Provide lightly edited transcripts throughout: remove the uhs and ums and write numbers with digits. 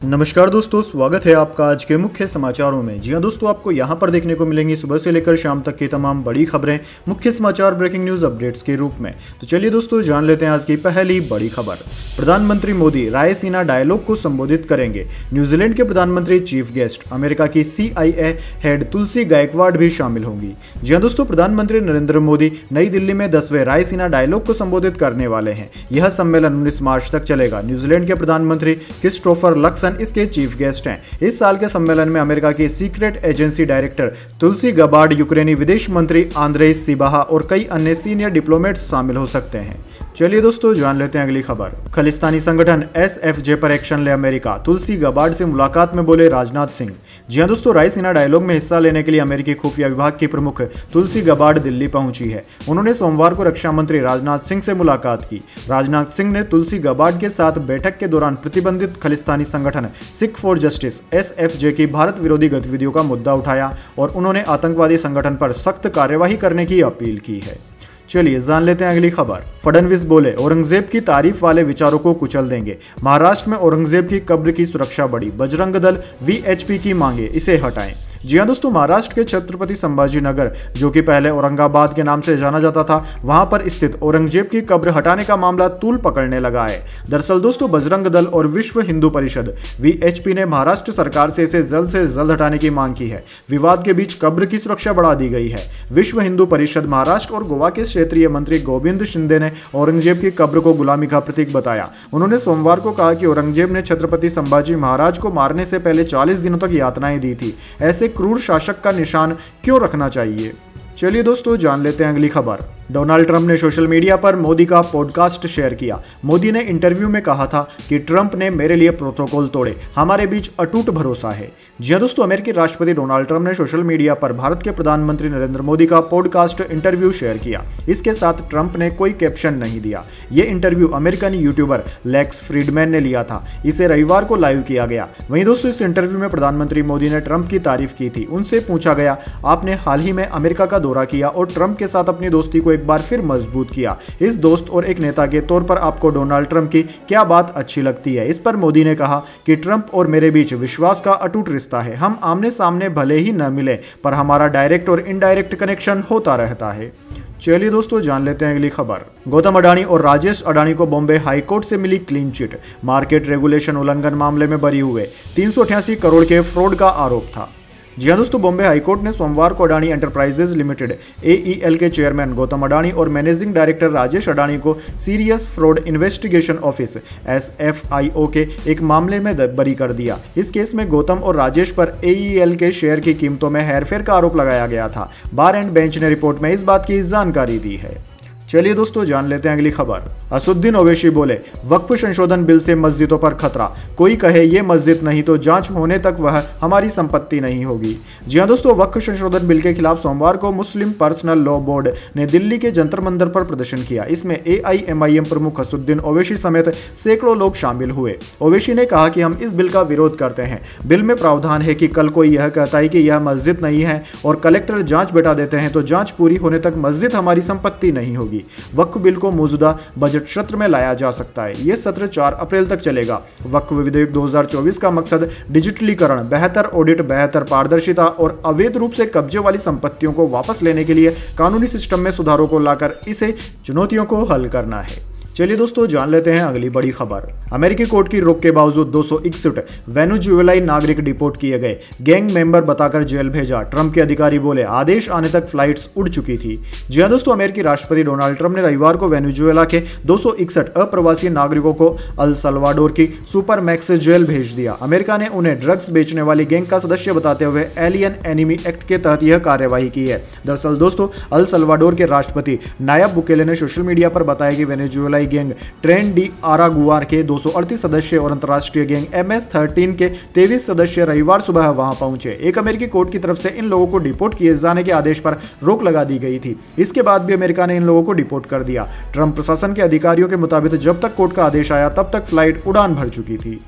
नमस्कार दोस्तों, स्वागत है आपका आज के मुख्य समाचारों में। जी हां दोस्तों, आपको यहां पर देखने को मिलेंगी सुबह से लेकर शाम तक की तमाम बड़ी खबरें मुख्य समाचार ब्रेकिंग न्यूज अपडेट्स के रूप में। तो चलिए दोस्तों, जान लेते हैं आज की पहली बड़ी खबर। प्रधानमंत्री मोदी रायसीना डायलॉग को संबोधित करेंगे। न्यूजीलैंड के प्रधानमंत्री चीफ गेस्ट अमेरिका की CIA हेड तुलसी गायकवाड भी शामिल होंगी। जी हां दोस्तों, प्रधानमंत्री नरेंद्र मोदी नई दिल्ली में 10वें रायसीना डायलॉग को संबोधित करने वाले हैं। यह सम्मेलन 19 मार्च तक चलेगा। न्यूजीलैंड के प्रधानमंत्री क्रिस्टोफर लक्सन इसके चीफ गेस्ट हैं। इस साल के सम्मेलन में अमेरिका की सीक्रेट एजेंसी डायरेक्टर तुलसी गबार्ड, यूक्रेनी विदेश मंत्री आंद्रेई सिबाहा और कई अन्य सीनियर डिप्लोमेट्स शामिल हो सकते हैं। चलिए दोस्तों, जान लेते हैं अगली खबर। खालिस्तानी संगठन SFJ पर एक्शन ले अमेरिका, तुलसी गबार्ड से मुलाकात में बोले राजनाथ सिंह। जी हां दोस्तों, रायसीना डायलॉग में हिस्सा लेने के लिए अमेरिकी खुफिया विभाग की प्रमुख तुलसी गबार्ड दिल्ली पहुंची है। उन्होंने सोमवार को रक्षा मंत्री राजनाथ सिंह से मुलाकात की। राजनाथ सिंह ने तुलसी गबार्ड के साथ बैठक के दौरान प्रतिबंधित खालिस्तानी संगठन सिख फॉर जस्टिस SFJ की भारत विरोधी गतिविधियों का मुद्दा उठाया और उन्होंने आतंकवादी संगठन पर सख्त कार्यवाही करने की अपील की है। चलिए जान लेते हैं अगली खबर। फडणवीस बोले औरंगजेब की तारीफ वाले विचारों को कुचल देंगे। महाराष्ट्र में औरंगजेब की कब्र की सुरक्षा बढ़ी, बजरंग दल VHP की मांगे इसे हटाएं। जी हां दोस्तों, महाराष्ट्र के छत्रपति संभाजी नगर, जो कि पहले औरंगाबाद के नाम से जाना जाता था, वहां पर स्थित औरंगजेब की कब्र हटाने का मामला तूल पकड़ने लगा है। दरअसल दोस्तों, बजरंग दल और विश्व हिंदू परिषद VHP ने महाराष्ट्र सरकार से इसे जल्द से जल्द हटाने की मांग की है। विवाद के बीच कब्र की सुरक्षा बढ़ा दी गई है। विश्व हिंदू परिषद महाराष्ट्र और गोवा के क्षेत्रीय मंत्री गोविंद शिंदे ने औरंगजेब की कब्र को गुलामी का प्रतीक बताया। उन्होंने सोमवार को कहा कि औरंगजेब ने छत्रपति संभाजी महाराज को मारने से पहले 40 दिनों तक यातनाएं दी थी। ऐसे क्रूर शासक का निशान क्यों रखना चाहिए। चलिए दोस्तों, जान लेते हैं अगली खबर। डोनाल्ड ट्रंप ने सोशल मीडिया पर मोदी का पॉडकास्ट शेयर किया। मोदी ने इंटरव्यू में कहा था कि ट्रंप ने मेरे लिए प्रोटोकॉल तोड़े, हमारे बीच अटूट भरोसा है। जी हां दोस्तों, अमेरिकी राष्ट्रपति डोनाल्ड ट्रंप ने सोशल मीडिया पर भारत के प्रधानमंत्री नरेंद्र मोदी का पॉडकास्ट इंटरव्यू शेयर किया। इसके साथ ट्रंप ने कोई कैप्शन नहीं दिया। ये interview American YouTuber Lex Fridman ने लिया था। इसे रविवार को लाइव किया गया। वहीं दोस्तों, इस इंटरव्यू में प्रधानमंत्री मोदी ने ट्रंप की तारीफ की थी। उनसे पूछा गया, आपने हाल ही में अमेरिका का दौरा किया और ट्रंप के साथ अपनी दोस्ती को एक बार फिर मजबूत किया। इस दोस्त और एक नेता के तौर पर आपको डोनाल्ड ट्रंप की क्या बात अच्छी लगती है। इस पर मोदी ने कहा कि ट्रंप और मेरे बीच विश्वास का अटूट रिश्ता है। हम आमने सामने भले ही न मिले, पर हमारा डायरेक्ट और इनडायरेक्ट कनेक्शन होता रहता है। चलिए दोस्तों, जान लेते हैं अगली खबर। गौतम अडानी और राजेश अडानी को बॉम्बे हाईकोर्ट से मिली क्लीन चिट। मार्केट रेगुलेशन उल्लंघन मामले में बरी हुए 388 करोड़ के फ्रॉड का आरोप था। जी हां दोस्तों, बॉम्बे हाईकोर्ट ने सोमवार को अडानी एंटरप्राइजेज लिमिटेड AEL के चेयरमैन गौतम अडानी और मैनेजिंग डायरेक्टर राजेश अडानी को serious fraud investigation office SFIO के एक मामले में बरी कर दिया। इस केस में गौतम और राजेश पर AEL के शेयर की कीमतों में हेरफेर का आरोप लगाया गया था। बार एंड बेंच ने रिपोर्ट में इस बात की जानकारी दी है। चलिए दोस्तों, जान लेते हैं अगली खबर। असुद्दीन ओवैसी बोले वक्फ संशोधन बिल से मस्जिदों पर खतरा, कोई कहे ये मस्जिद नहीं तो जांच होने तक वह हमारी संपत्ति नहीं होगी। जी हां दोस्तों, वक्फ संशोधन बिल के खिलाफ सोमवार को मुस्लिम पर्सनल लॉ बोर्ड ने दिल्ली के जंतर मंतर पर प्रदर्शन किया। इसमें AIMIM प्रमुख असुद्दीन ओवैसी समेत सैकड़ों लोग शामिल हुए। ओवैसी ने कहा कि हम इस बिल का विरोध करते हैं। बिल में प्रावधान है कि कल कोई यह कहता है कि यह मस्जिद नहीं है और कलेक्टर जांच बैठा देते हैं तो जांच पूरी होने तक मस्जिद हमारी संपत्ति नहीं होगी। वक्फ बिल को मौजूदा बजट सत्र में लाया जा सकता है। यह सत्र 4 अप्रैल तक चलेगा। वक्फ विधेयक 2024 का मकसद डिजिटलीकरण, बेहतर ऑडिट, बेहतर पारदर्शिता और अवैध रूप से कब्जे वाली संपत्तियों को वापस लेने के लिए कानूनी सिस्टम में सुधारों को लाकर इसे चुनौतियों को हल करना है। चलिए दोस्तों, जान लेते हैं अगली बड़ी खबर। अमेरिकी कोर्ट की रोक के बावजूद 261 वेनेजुएलाई नागरिक डिपोर्ट किए गए, गैंग मेंबर बताकर जेल भेजा। ट्रंप के अधिकारी बोले आदेश आने तक फ्लाइट्स उड़ चुकी थी। जी हां दोस्तों, अमेरिकी राष्ट्रपति डोनाल्ड ट्रंप ने रविवार को वेनेजुएला के 261 अप्रवासी नागरिकों को अल सल्वाडोर की सुपर मैक्स जेल भेज दिया। अमेरिका ने उन्हें ड्रग्स बेचने वाली गैंग का सदस्य बताते हुए एलियन एनिमी एक्ट के तहत यह कार्यवाही की है। दरअसल दोस्तों, अल सल्वाडोर के राष्ट्रपति नायब बुकेले ने सोशल मीडिया पर बताया कि वेनेजुएलाई गैंग ट्रेन डी आरागुआ के 238 सदस्य और अंतर्राष्ट्रीय गैंग MS-13 के 23 सदस्य रविवार सुबह वहां पहुंचे। एक अमेरिकी कोर्ट की तरफ से इन लोगों को डिपोर्ट किए जाने के आदेश पर रोक लगा दी गई थी। इसके बाद भी अमेरिका ने इन लोगों को डिपोर्ट कर दिया। ट्रंप प्रशासन के अधिकारियों के मुताबिक जब तक कोर्ट का आदेश आया तब तक फ्लाइट उड़ान भर चुकी थी।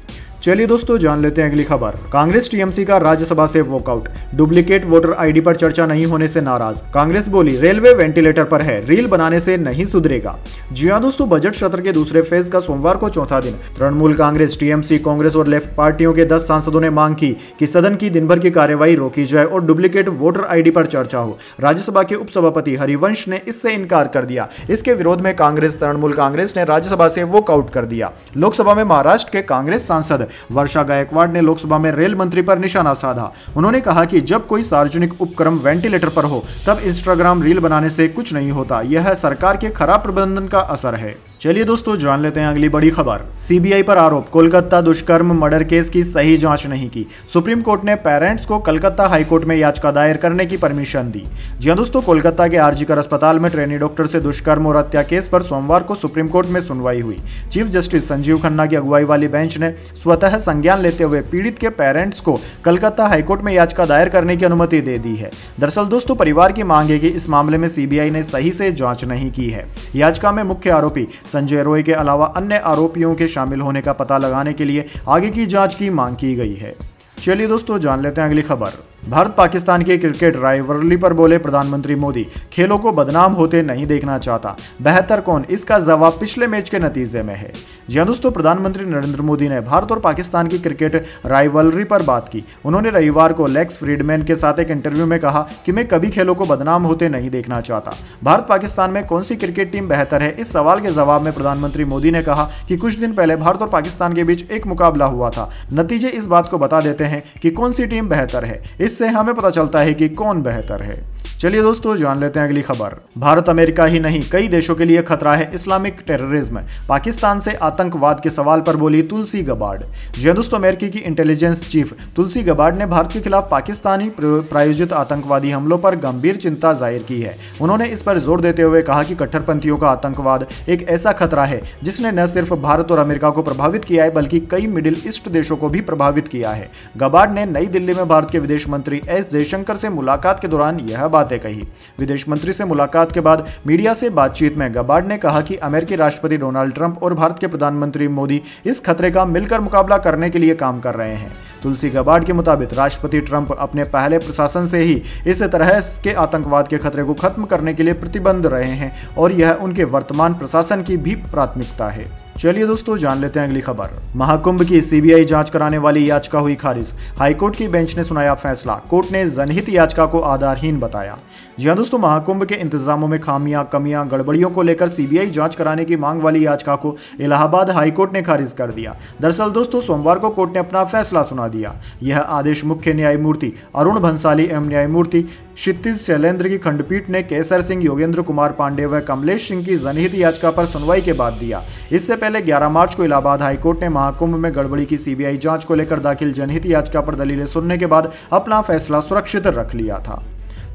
चलिए दोस्तों जान लेते हैं अगली खबर। कांग्रेस टीएमसी का राज्यसभा से वॉकआउट, डुप्लीकेट वोटर आईडी पर चर्चा नहीं होने से नाराज। कांग्रेस बोली रेलवे वेंटिलेटर पर है, रील बनाने से नहीं सुधरेगा। जी हां दोस्तों, बजट सत्र के दूसरे फेज का सोमवार को चौथा दिन तृणमूल कांग्रेस, टीएमसी, कांग्रेस और लेफ्ट पार्टियों के 10 सांसदों ने मांग की कि सदन की दिन भर की कार्यवाही रोकी जाए और डुप्लीकेट वोटर आईडी पर चर्चा हो। राज्यसभा के उपसभापति हरिवंश ने इससे इनकार कर दिया। इसके विरोध में कांग्रेस, तृणमूल कांग्रेस ने राज्यसभा से वॉकआउट कर दिया। लोकसभा में महाराष्ट्र के कांग्रेस सांसद वर्षा गायकवाड़ ने लोकसभा में रेल मंत्री पर निशाना साधा। उन्होंने कहा कि जब कोई सार्वजनिक उपक्रम वेंटिलेटर पर हो तब इंस्टाग्राम रील बनाने से कुछ नहीं होता, यह सरकार के खराब प्रबंधन का असर है। चलिए दोस्तों जान लेते हैं अगली बड़ी खबर। सीबीआई पर आरोप, कोलकाता दुष्कर्म मर्डर केस की सही जांच नहीं की। सुप्रीम कोर्ट ने पेरेंट्स को कलकत्ता हाईकोर्ट में याचिका दायर करने की परमिशन दी। जी दोस्तों, कोलकाता के आरजीकर अस्पताल में ट्रेनी डॉक्टर से दुष्कर्म और हत्या केस पर सोमवार को सुप्रीम कोर्ट में सुनवाई हुई। चीफ जस्टिस संजीव खन्ना की अगुवाई वाली बेंच ने स्वतः संज्ञान लेते हुए पीड़ित के पेरेंट्स को कलकत्ता हाईकोर्ट में याचिका दायर करने की अनुमति दे दी है। दरअसल दोस्तों, परिवार की मांग है कि इस मामले में सीबीआई ने सही से जांच नहीं की है। याचिका में मुख्य आरोपी संजय रॉय के अलावा अन्य आरोपियों के शामिल होने का पता लगाने के लिए आगे की जांच की मांग की गई है। चलिए दोस्तों जान लेते हैं अगली खबर। भारत पाकिस्तान की क्रिकेट राइवलरी पर बोले प्रधानमंत्री मोदी, खेलों को बदनाम होते नहीं देखना चाहता, बेहतर कौन, इसका जवाब पिछले मैच के नतीजे में है। जी दोस्तों, प्रधानमंत्री नरेंद्र मोदी ने भारत और पाकिस्तान की क्रिकेट राइवलरी पर बात की। उन्होंने रविवार को लेक्स फ्रीडमैन के साथ एक इंटरव्यू में कहा कि मैं कभी खेलों को बदनाम होते नहीं देखना चाहता। भारत पाकिस्तान में कौन सी क्रिकेट टीम बेहतर है, इस सवाल के जवाब में प्रधानमंत्री मोदी ने कहा कि कुछ दिन पहले भारत और पाकिस्तान के बीच एक मुकाबला हुआ था। नतीजे इस बात को बता देते हैं कि कौन सी टीम बेहतर है, इससे हमें पता चलता है कि कौन बेहतर है। चलिए दोस्तों जान लेते हैं अगली खबर। भारत अमेरिका ही नहीं कई देशों के लिए खतरा है इस्लामिक टेररिज्म, पाकिस्तान से आतंकवाद के सवाल पर बोली तुलसी गबार्ड। जी दोस्तों, अमेरिकी की इंटेलिजेंस चीफ तुलसी गबार्ड ने भारत के खिलाफ पाकिस्तानी प्रायोजित आतंकवादी हमलों पर गंभीर चिंता जाहिर की है। उन्होंने इस पर जोर देते हुए कहा कि कट्टरपंथियों का आतंकवाद एक ऐसा खतरा है जिसने न सिर्फ भारत और अमेरिका को प्रभावित किया है बल्कि कई मिडिल ईस्ट देशों को भी प्रभावित किया है। गबार्ड ने नई दिल्ली में भारत के विदेश मंत्री एस जयशंकर से मुलाकात के दौरान यह बातें कही। विदेश मंत्री से मुलाकात के बाद मीडिया से बातचीत में गबार्ड ने कहा कि अमेरिकी राष्ट्रपति डोनाल्ड ट्रंप और भारत के प्रधानमंत्री मोदी इस खतरे का मिलकर मुकाबला करने के लिए काम कर रहे हैं। तुलसी गबार्ड के मुताबिक राष्ट्रपति ट्रंप अपने पहले प्रशासन से ही इस तरह के आतंकवाद के खतरे को खत्म करने के लिए प्रतिबद्ध रहे हैं और यह उनके वर्तमान प्रशासन की भी प्राथमिकता है। चलिए दोस्तों जान लेते हैं अगली खबर। महाकुंभ की सीबीआई जांच कराने वाली याचिका हुई खारिज, हाईकोर्ट की बेंच ने सुनाया फैसला। कोर्ट ने जनहित याचिका को आधारहीन बताया। जी हाँ दोस्तों, महाकुंभ के इंतजामों में खामियां, कमियां, गड़बड़ियों को लेकर सीबीआई जांच कराने की मांग वाली याचिका को इलाहाबाद हाईकोर्ट ने खारिज कर दिया। दरअसल दोस्तों, सोमवार को कोर्ट ने अपना फैसला सुना दिया। यह आदेश मुख्य न्यायमूर्ति अरुण भंसाली एवं न्यायमूर्ति क्षितिज शैलेंद्र की खंडपीठ ने केसर सिंह, योगेंद्र कुमार पांडे व कमलेश सिंह की जनहित याचिका पर सुनवाई के बाद दिया। इससे पहले 11 मार्च को इलाहाबाद हाईकोर्ट ने महाकुंभ में गड़बड़ी की सीबीआई जांच को लेकर दाखिल जनहित याचिका पर दलीलें सुनने के बाद अपना फैसला सुरक्षित रख लिया था।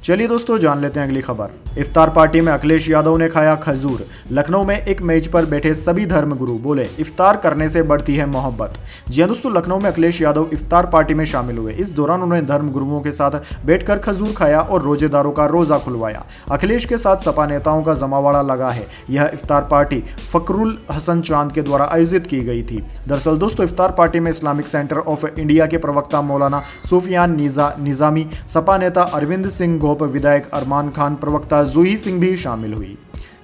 चलिए दोस्तों जान लेते हैं अगली खबर। इफ्तार पार्टी में अखिलेश यादव ने खाया खजूर। लखनऊ में एक मेज पर बैठे सभी धर्मगुरु बोले इफ्तार करने से बढ़ती है मोहब्बत। जी हाँ दोस्तों, लखनऊ में अखिलेश यादव इफ्तार पार्टी में शामिल हुए। इस दौरान उन्होंने धर्मगुरुओं के साथ बैठकर खजूर खाया और रोजेदारों का रोजा खुलवाया। अखिलेश के साथ सपा नेताओं का जमावड़ा लगा है। यह इफ्तार पार्टी फकरुल हसन चांद के द्वारा आयोजित की गई थी। दरअसल दोस्तों, इफ्तार पार्टी में इस्लामिक सेंटर ऑफ इंडिया के प्रवक्ता मौलाना सूफियान निजामी, सपा नेता अरविंद सिंह, विधायक अरमान खान, प्रवक्ता जूही सिंह भी शामिल हुई।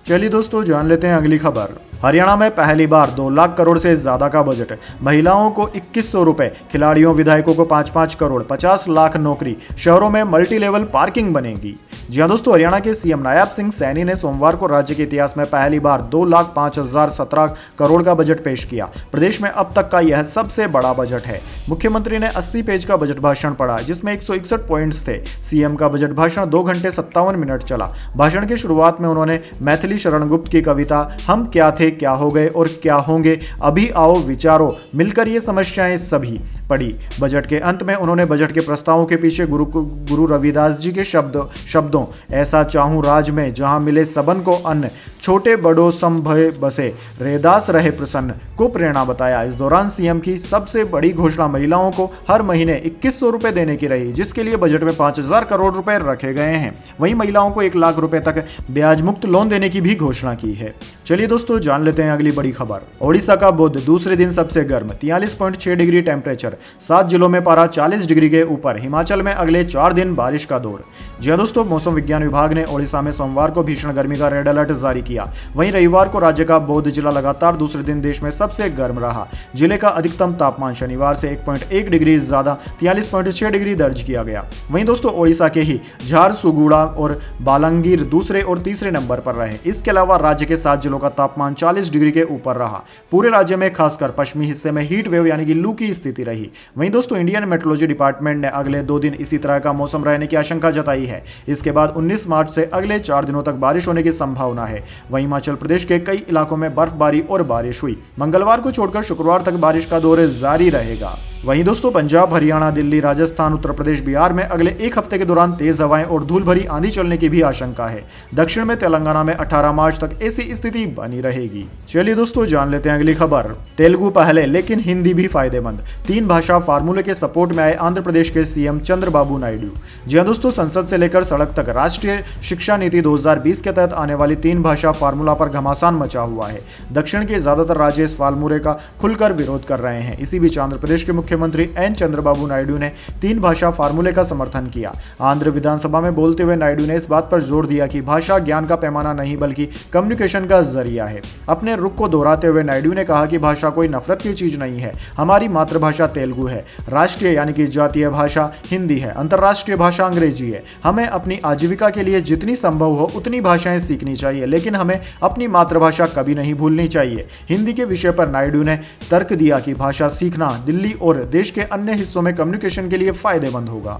चलिए दोस्तों जान लेते हैं अगली खबर। हरियाणा में पहली बार 2 लाख करोड़ से ज्यादा का बजट, महिलाओं को 2100 रुपए, खिलाड़ियों विधायकों को 5-5 करोड़, 50 लाख नौकरी, शहरों में मल्टी लेवल पार्किंग बनेगी। जी हाँ दोस्तों, हरियाणा के सीएम नायब सिंह सैनी ने सोमवार को राज्य के इतिहास में पहली बार 2,05,017 करोड़ का बजट पेश किया। प्रदेश में अब तक का यह सबसे बड़ा बजट है। मुख्यमंत्री ने 80 पेज का बजट भाषण पढ़ा जिसमें 161 पॉइंट्स थे। सीएम का बजट भाषण 2 घंटे 57 मिनट चला। भाषण की शुरुआत में उन्होंने मैथिली शरण गुप्त की कविता हम क्या थे, क्या हो गए और क्या होंगे, अभी आओ विचारो, मिलकर ये समस्याएं सभी पढ़ी। बजट के अंत में उन्होंने बजट के प्रस्तावों के पीछे गुरु रविदास जी के शब्दों ऐसा चाहूं राज में जहां मिले सबन को अन्न, छोटे बड़ों सम भय बसे, रेदास रहे प्रसन्न को प्रेरणा बताया। इस दौरान सीएम की सबसे बड़ी घोषणा महिलाओं को हर महीने 2100 रुपए देने की रही, जिसके लिए बजट में 5000 करोड़ रुपए रखे गए हैं। वहीं महिलाओं को 1 लाख रुपए तक ब्याज मुक्त लोन देने की भी घोषणा की है। चलिए दोस्तों जान लेते हैं अगली बड़ी खबर। ओडिशा का बुध दूसरे दिन सबसे गर्म 43.6 डिग्री टेम्परेचर, 7 जिलों में पारा 40 डिग्री के ऊपर। हिमाचल में अगले 4 दिन बारिश का दौर। जी हां दोस्तों, मौसम विज्ञान विभाग ने ओडिशा में सोमवार को भीषण गर्मी का रेड अलर्ट जारी किया। वहीं रविवार को राज्य का बौद्ध जिला लगातार दूसरे दिन देश में सबसे गर्म रहा। जिले का अधिकतम तापमान शनिवार से 1.1 डिग्री ज्यादा 43.6 डिग्री दर्ज किया गया। वहीं दोस्तों ओडिशा के ही झारसुगुड़ा और बालांगीर दूसरे और तीसरे नंबर पर रहे। इसके अलावा राज्य के 7 जिलों का तापमान 40 डिग्री के ऊपर रहा। पूरे राज्य में खासकर पश्चिमी हिस्से में हीट वेव यानी कि लू की स्थिति रही। वहीं दोस्तों इंडियन मेट्रोलॉजी डिपार्टमेंट ने अगले 2 दिन इसी तरह का मौसम रहने की आशंका जताई है। इसके बाद 19 मार्च से अगले 4 दिनों तक बारिश होने की संभावना है। वहीं हिमाचल प्रदेश के कई इलाकों में बर्फबारी और बारिश हुई। मंगलवार को छोड़कर शुक्रवार तक बारिश का दौर जारी रहेगा। वहीं दोस्तों पंजाब, हरियाणा, दिल्ली, राजस्थान, उत्तर प्रदेश, बिहार में अगले 1 हफ्ते के दौरान तेज हवाएं और धूल भरी आंधी चलने की भी आशंका है। दक्षिण में तेलंगाना में 18 मार्च तक ऐसी स्थिति बनी रहेगी। चलिए दोस्तों जान लेते हैं अगली खबर। तेलुगु पहले लेकिन हिंदी भी फायदेमंद, 3 भाषा फार्मूले के सपोर्ट में आए आंध्र प्रदेश के सीएम चंद्रबाबू नायडू। जी हां दोस्तों, संसद से लेकर सड़क तक राष्ट्रीय शिक्षा नीति 2020 के तहत आने वाली 3 भाषा फार्मूला पर घमासान मचा हुआ है। दक्षिण के ज्यादातर राज्य इस फार्मूले का खुलकर विरोध कर रहे हैं। इसी बीच आंध्र प्रदेश के मुख्यमंत्री एन चंद्रबाबू नायडू ने 3 भाषा फार्मूले का समर्थन किया। आंध्र विधानसभा में बोलते हुए नायडू ने इस बात पर जोर दिया कि भाषा ज्ञान का पैमाना नहीं बल्कि कम्युनिकेशन का जरिया है। अपने रुख को दोहराते हुए नायडू ने कहा कि भाषा कोई नफरत की चीज नहीं है। हमारी मातृभाषा तेलुगु है, राष्ट्रीय यानी कि जातीय भाषा हिंदी है, अंतर्राष्ट्रीय भाषा अंग्रेजी है। हमें अपनी आजीविका के लिए जितनी संभव हो उतनी भाषाएं सीखनी चाहिए, लेकिन हमें अपनी मातृभाषा कभी नहीं भूलनी चाहिए। हिंदी के विषय पर नायडू ने तर्क दिया कि भाषा सीखना दिल्ली और देश के अन्य हिस्सों में कम्युनिकेशन के लिए फायदेमंद होगा।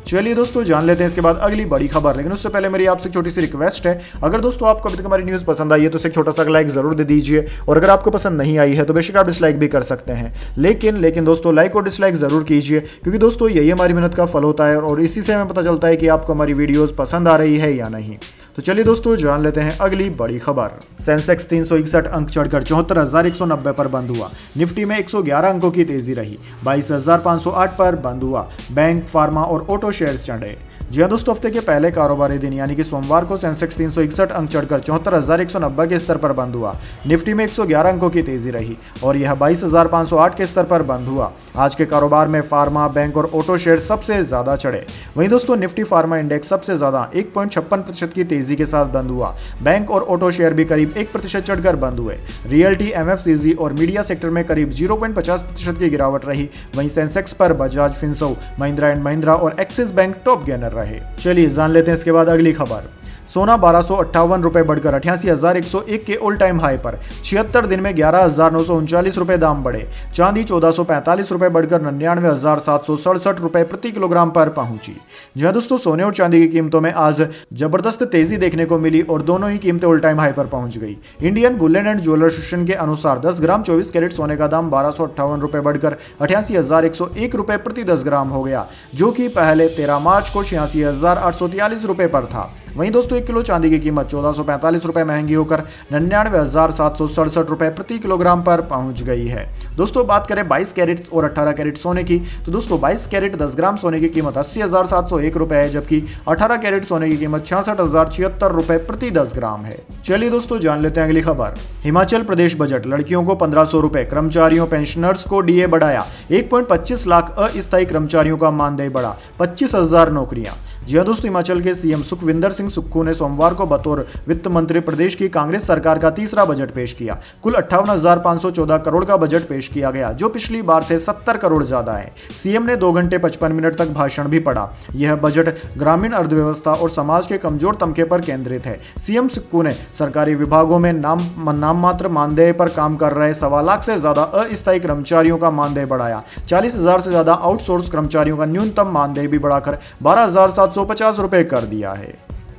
चलिए दोस्तों जान लेते हैं इसके बाद अगली बड़ी खबर। लेकिन उससे पहले मेरी आपसे छोटी सी रिक्वेस्ट है, अगर दोस्तों आपको अभी तक हमारी न्यूज़ पसंद आई है तो उसे एक छोटा सा लाइक जरूर दे दीजिए, और अगर आपको पसंद नहीं आई है तो बेशक आप डिसलाइक भी कर सकते हैं। लेकिन दोस्तों लाइक और डिसलाइक जरूर कीजिए, क्योंकि दोस्तों यही हमारी मेहनत का फल होता है और इसी से हमें पता चलता है कि आपको हमारी वीडियोज़ पसंद आ रही है या नहीं। तो चलिए दोस्तों जान लेते हैं अगली बड़ी खबर। सेंसेक्स 361 अंक चढ़कर 74,190 पर बंद हुआ। निफ्टी में 111 अंकों की तेजी रही, 22,508 पर बंद हुआ। बैंक, फार्मा और ऑटो शेयर्स चढ़े। जी हाँ दोस्तों, हफ्ते के पहले कारोबारी दिन यानी कि सोमवार को सेंसेक्स 361 अंक चढ़कर 74,190 के स्तर पर बंद हुआ। निफ्टी में 111 अंकों की तेजी रही और यह 22,508 के स्तर पर बंद हुआ। आज के कारोबार में फार्मा, बैंक और ऑटो शेयर सबसे ज्यादा चढ़े। वहीं दोस्तों निफ्टी फार्मा इंडेक्स सबसे ज्यादा 1.56% की तेजी के साथ बंद हुआ। बैंक और ऑटो शेयर भी करीब 1% चढ़कर बंद हुए। रियल्टी, एमएफसीजी और मीडिया सेक्टर में करीब 0.50% की गिरावट रही। वहीं सेंसेक्स पर बजाज फिनसर्व, महिंद्रा एंड महिंद्रा और एक्सिस बैंक टॉप गेनर रहे। चलिए जान लेते हैं इसके बाद अगली खबर। सोना 1258 रुपए बढ़कर 88,101 के ऑल टाइम हाई पर। 76 दिन में 11,939 रुपए दाम बढ़े। चांदी 1445 रुपए बढ़कर 99,767 रुपए प्रति किलोग्राम पर पहुंची। जी हां दोस्तों, सोने और चांदी की कीमतों में आज जबरदस्त तेजी देखने को मिली और दोनों ही कीमतें ऑल टाइम हाई पर पहुंच गई। Indian Boolean and jeweller association के अनुसार 10 ग्राम 24 कैरेट सोने का दाम 1258 रुपए बढ़कर 88,101 रुपए प्रति 10 ग्राम हो गया, जो कि पहले 13 मार्च को 86,843 रुपए पर था। वहीं दोस्तों 1 किलो चांदी की कीमत 1445 रुपए महंगी होकर 99,767 रुपए प्रति किलोग्राम पर पहुंच गई है। दोस्तों बात करें 22 कैरेट और 18 कैरेट सोने की, तो दोस्तों 22 कैरेट 10 ग्राम सोने की कीमत 80,701 रुपए है, जबकि 18 कैरेट सोने की कीमत 66,076 रुपए प्रति 10 ग्राम है। चलिए दोस्तों जान लेते हैं अगली खबर। हिमाचल प्रदेश बजट, लड़कियों को 1500 रुपए, कर्मचारियों पेंशनर्स को डीए बढ़ाया। 1.25 लाख अस्थायी कर्मचारियों का मानदेय बढ़ा। 25,000 नौकरियां। जी हां दोस्तों, हिमाचल के सीएम सुखविंदर सिंह सुक्खू ने सोमवार को बतौर वित्त मंत्री प्रदेश की कांग्रेस सरकार का तीसरा बजट पेश किया। कुल 58,514 करोड़ का बजट पेश किया गया, जो पिछली बार से 70 करोड़ ज्यादा है। सीएम ने 2 घंटे 55 मिनट तक भाषण भी पढ़ा। यह बजट ग्रामीण अर्थव्यवस्था और समाज के कमजोर तबके पर केंद्रित है। सीएम सुक्खू ने सरकारी विभागों में नाम मात्र मानदेय पर काम कर रहे 1.25 लाख से ज्यादा अस्थायी कर्मचारियों का मानदेय बढ़ाया। 40,000 से ज्यादा आउटसोर्स कर्मचारियों का न्यूनतम मानदेय भी बढ़ाकर 12,750 रुपए कर दिया है।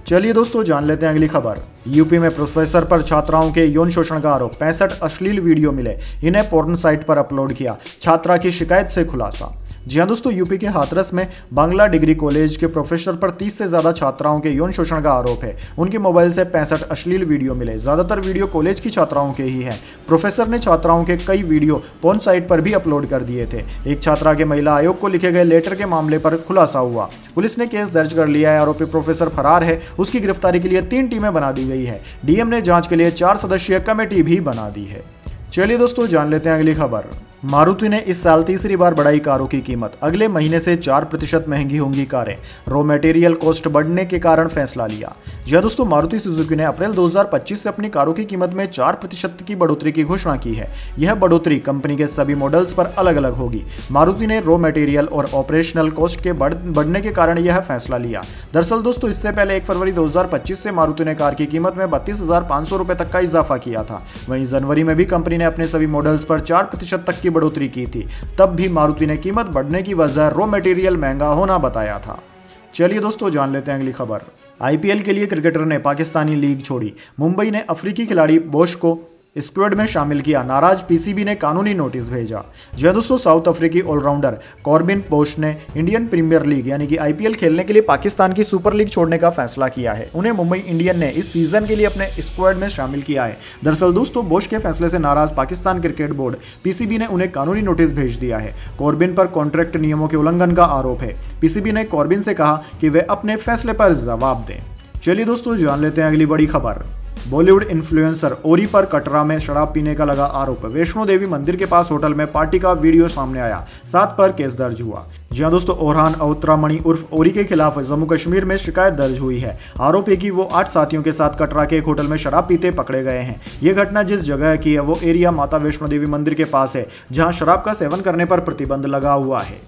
चलिए दोस्तों जान लेते हैं अगली खबर। यूपी में प्रोफेसर पर छात्राओं के यौन शोषण का आरोप, 65 अश्लील वीडियो मिले, इन्हें पोर्न साइट पर अपलोड किया। छात्रा की शिकायत से खुलासा। जी हां दोस्तों, यूपी के हाथरस में बांग्ला डिग्री कॉलेज के प्रोफेसर पर 30 से ज्यादा छात्राओं के यौन शोषण का आरोप है। उनके मोबाइल से 65 अश्लील वीडियो मिले। ज्यादातर वीडियो कॉलेज की छात्राओं के ही हैं। प्रोफेसर ने छात्राओं के कई वीडियो पोर्न साइट पर भी अपलोड कर दिए थे। एक छात्रा के महिला आयोग को लिखे गए लेटर के मामले पर खुलासा हुआ। पुलिस ने केस दर्ज कर लिया है। आरोपी प्रोफेसर फरार है। उसकी गिरफ्तारी के लिए 3 टीमें बना दी गई गई है। डीएम ने जांच के लिए 4 सदस्यीय कमेटी भी बना दी है। चलिए दोस्तों जान लेते हैं अगली खबर। मारुति ने इस साल तीसरी बार बढ़ाई कारों की कीमत, अगले महीने से 4% महंगी होंगी कारें, रॉ मटेरियल कॉस्ट बढ़ने के कारण फैसला लिया। जी हां दोस्तों, मारुति सुजुकी ने अप्रैल 2025 से अपनी कारों की कीमत में 4% की बढ़ोतरी की घोषणा की है। यह बढ़ोतरी कंपनी के सभी मॉडल्स पर अलग अलग होगी। मारुति ने रॉ मटेरियल और ऑपरेशनल कॉस्ट के बढ़ने के कारण यह फैसला लिया। दरअसल दोस्तों, इससे पहले 1 फरवरी 2025 से मारुति ने कार की कीमत में 32,500 रुपए तक का इजाफा किया था। वहीं जनवरी में भी कंपनी ने अपने सभी मॉडल्स पर 4% तक की बढ़ोतरी की थी। तब भी मारुति ने कीमत बढ़ने की वजह रॉ मटेरियल महंगा होना बताया था। चलिए दोस्तों जान लेते हैं अगली खबर। आईपीएल के लिए क्रिकेटर ने पाकिस्तानी लीग छोड़ी, मुंबई ने अफ्रीकी खिलाड़ी बोश को स्क्वाड में शामिल किया, नाराज पीसीबी ने कानूनी नोटिस भेजा। जी हां दोस्तों, साउथ अफ्रीकी ऑलराउंडर कॉर्बिन बोश ने इंडियन प्रीमियर लीग यानी कि आईपीएल खेलने के लिए पाकिस्तान की सुपर लीग छोड़ने का फैसला किया है। उन्हें मुंबई इंडियन ने इस सीजन के लिए अपने स्क्वाड में शामिल किया है। दरअसल दोस्तों, बोश के फैसले से नाराज पाकिस्तान क्रिकेट बोर्ड पीसीबी ने उन्हें कानूनी नोटिस भेज दिया है। कॉर्बिन पर कॉन्ट्रैक्ट नियमों के उल्लंघन का आरोप है। पीसीबी ने कॉर्बिन से कहा कि वे अपने फैसले पर जवाब दें। चलिए दोस्तों जान लेते हैं अगली बड़ी खबर। बॉलीवुड इन्फ्लुएंसर ओरी पर कटरा में शराब पीने का लगा आरोप। वैष्णो देवी मंदिर के पास होटल में पार्टी का वीडियो सामने आया, 7 पर केस दर्ज हुआ। जी हां दोस्तों, ओरहान अवतरामणि उर्फ ओरी के खिलाफ जम्मू कश्मीर में शिकायत दर्ज हुई है। आरोप है कि वो 8 साथियों के साथ कटरा के एक होटल में शराब पीते पकड़े गए हैं। ये घटना जिस जगह की है वो एरिया माता वैष्णो देवी मंदिर के पास है, जहां शराब का सेवन करने पर प्रतिबंध लगा हुआ है।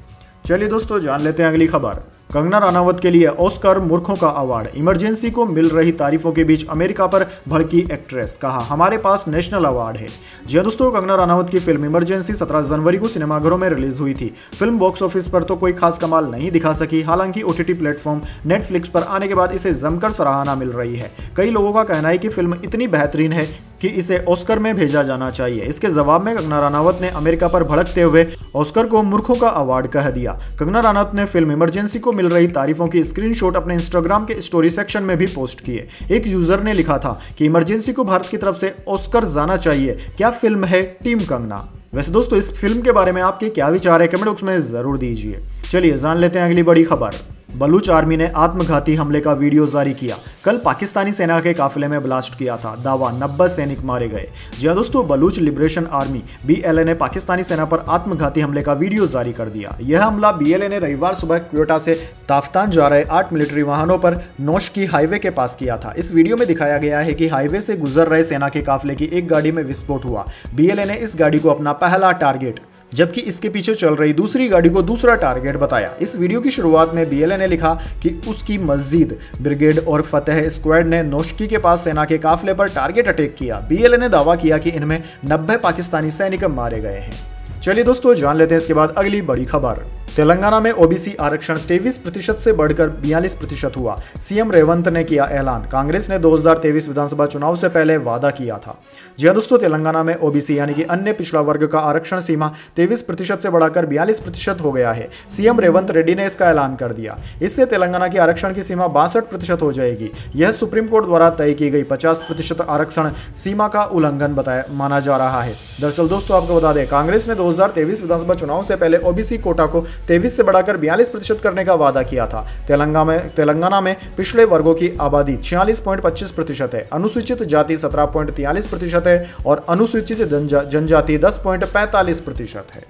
चलिए दोस्तों जान लेते हैं अगली खबर। कंगना रनावत के लिए ऑस्कर मूर्खों का अवार्ड, इमरजेंसी को मिल रही तारीफों के बीच अमेरिका पर भड़की एक्ट्रेस, कहा हमारे पास नेशनल अवार्ड है। जी हां दोस्तों, कंगना रनावत की फिल्म इमरजेंसी 17 जनवरी को सिनेमाघरों में रिलीज हुई थी। फिल्म बॉक्स ऑफिस पर तो कोई खास कमाल नहीं दिखा सकी। हालांकि ओटीटी प्लेटफॉर्म नेटफ्लिक्स पर आने के बाद इसे जमकर सराहना मिल रही है। कई लोगों का कहना है कि फिल्म इतनी बेहतरीन है कि इसे ऑस्कर में भेजा जाना चाहिए। इसके जवाब में कंगना रनावत ने अमेरिका पर भड़कते हुए ऑस्कर को मूर्खों का अवार्ड कह दिया। कंगना रनावत ने फिल्म इमरजेंसी को मिल रही तारीफों की स्क्रीनशॉट अपने इंस्टाग्राम के स्टोरी सेक्शन में भी पोस्ट किए। एक यूजर ने लिखा था कि इमरजेंसी को भारत की तरफ से ऑस्कर जाना चाहिए, क्या फिल्म है टीम कंगना। वैसे दोस्तों, इस फिल्म के बारे में आपके क्या विचार है, कमेंट बॉक्स में जरूर दीजिए। चलिए जान लेते हैं अगली बड़ी खबर। बलूच आर्मी ने आत्मघाती हमले का वीडियो जारी किया। कल पाकिस्तानी सेना के काफिले में ब्लास्ट किया था, दावा 90 सैनिक मारे गए। जी हां दोस्तों, बलूच लिबरेशन आर्मी BLA ने पाकिस्तानी सेना पर आत्मघाती हमले का वीडियो जारी कर दिया। यह हमला BLA ने रविवार सुबह क्वेटा से ताफ्तान जा रहे 8 मिलिट्री वाहनों पर नौशकी हाईवे के पास किया था। इस वीडियो में दिखाया गया है कि हाईवे से गुजर रहे सेना के काफिले की एक गाड़ी में विस्फोट हुआ। BLA ने इस गाड़ी को अपना पहला टारगेट, जबकि इसके पीछे चल रही दूसरी गाड़ी को दूसरा टारगेट बताया। इस वीडियो की शुरुआत में BLA ने लिखा कि उसकी मस्जिद ब्रिगेड और फतेह स्क्वाड ने नौशकी के पास सेना के काफिले पर टारगेट अटैक किया। BLA ने दावा किया कि इनमें 90 पाकिस्तानी सैनिक मारे गए हैं। चलिए दोस्तों जान लेते हैं इसके बाद अगली बड़ी खबर। तेलंगाना में ओबीसी आरक्षण 23% से बढ़कर 42% हुआ। सीएम रेवंत ने किया ऐलान। कांग्रेस ने 2023 विधानसभा चुनाव से पहले वादा किया था। जी हां दोस्तों, तेलंगाना में ओबीसी यानी कि अन्य पिछड़ा वर्ग का आरक्षण सीमा 23% से बढ़ाकर 42% हो गया है। सीएम रेवंत रेड्डी ने इसका ऐलान कर दिया। इससे तेलंगाना की आरक्षण की सीमा 62% हो जाएगी। यह सुप्रीम कोर्ट द्वारा तय की गई 50% आरक्षण सीमा का उल्लंघन माना जा रहा है। दरअसल दोस्तों, आपको बता दें, कांग्रेस ने 2023 विधानसभा चुनाव से पहले ओबीसी कोटा को 23 से बढ़ाकर 42% करने का वादा किया था। तेलंगाना में पिछड़े वर्गों की आबादी 46.25% है, अनुसूचित जाति 17.43% है और अनुसूचित जनजाति 10.45% है।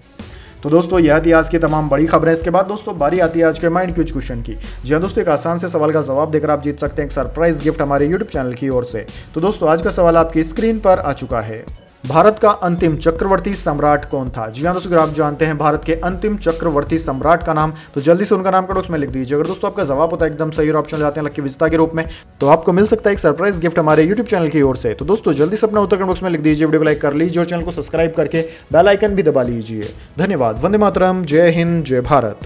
तो दोस्तों, यह थी आज की तमाम बड़ी खबरें। इसके बाद दोस्तों बारी आती है आज के माइंड क्यूज क्वेश्चन की। जी हां दोस्तों, एक आसान से सवाल का जवाब देकर आप जीत सकते हैं एक सरप्राइज गिफ्ट हमारे यूट्यूब चैनल की ओर से। तो दोस्तों, आज का सवाल आपकी स्क्रीन पर आ चुका है। भारत का अंतिम चक्रवर्ती सम्राट कौन था? जी हां दोस्तों, अगर आप जानते हैं भारत के अंतिम चक्रवर्ती सम्राट का नाम, तो जल्दी से उनका नाम कमेंट बॉक्स में लिख दीजिए। अगर दोस्तों आपका जवाब होता है एकदम सही और ऑप्शन जाते हैं लकी विजेता के रूप में, तो आपको मिल सकता है एक सरप्राइज गिफ्ट हमारे यूट्यूब चैनल की ओर से। तो दोस्तों जल्दी से अपना उत्तर कमेंट बॉक्स में लिख दीजिए, वीडियो को लाइक कर लीजिए और चैनल को सब्सक्राइब करके बेल आइकन भी दबा लीजिए। धन्यवाद। वंदे मातरम। जय हिंद, जय भारत।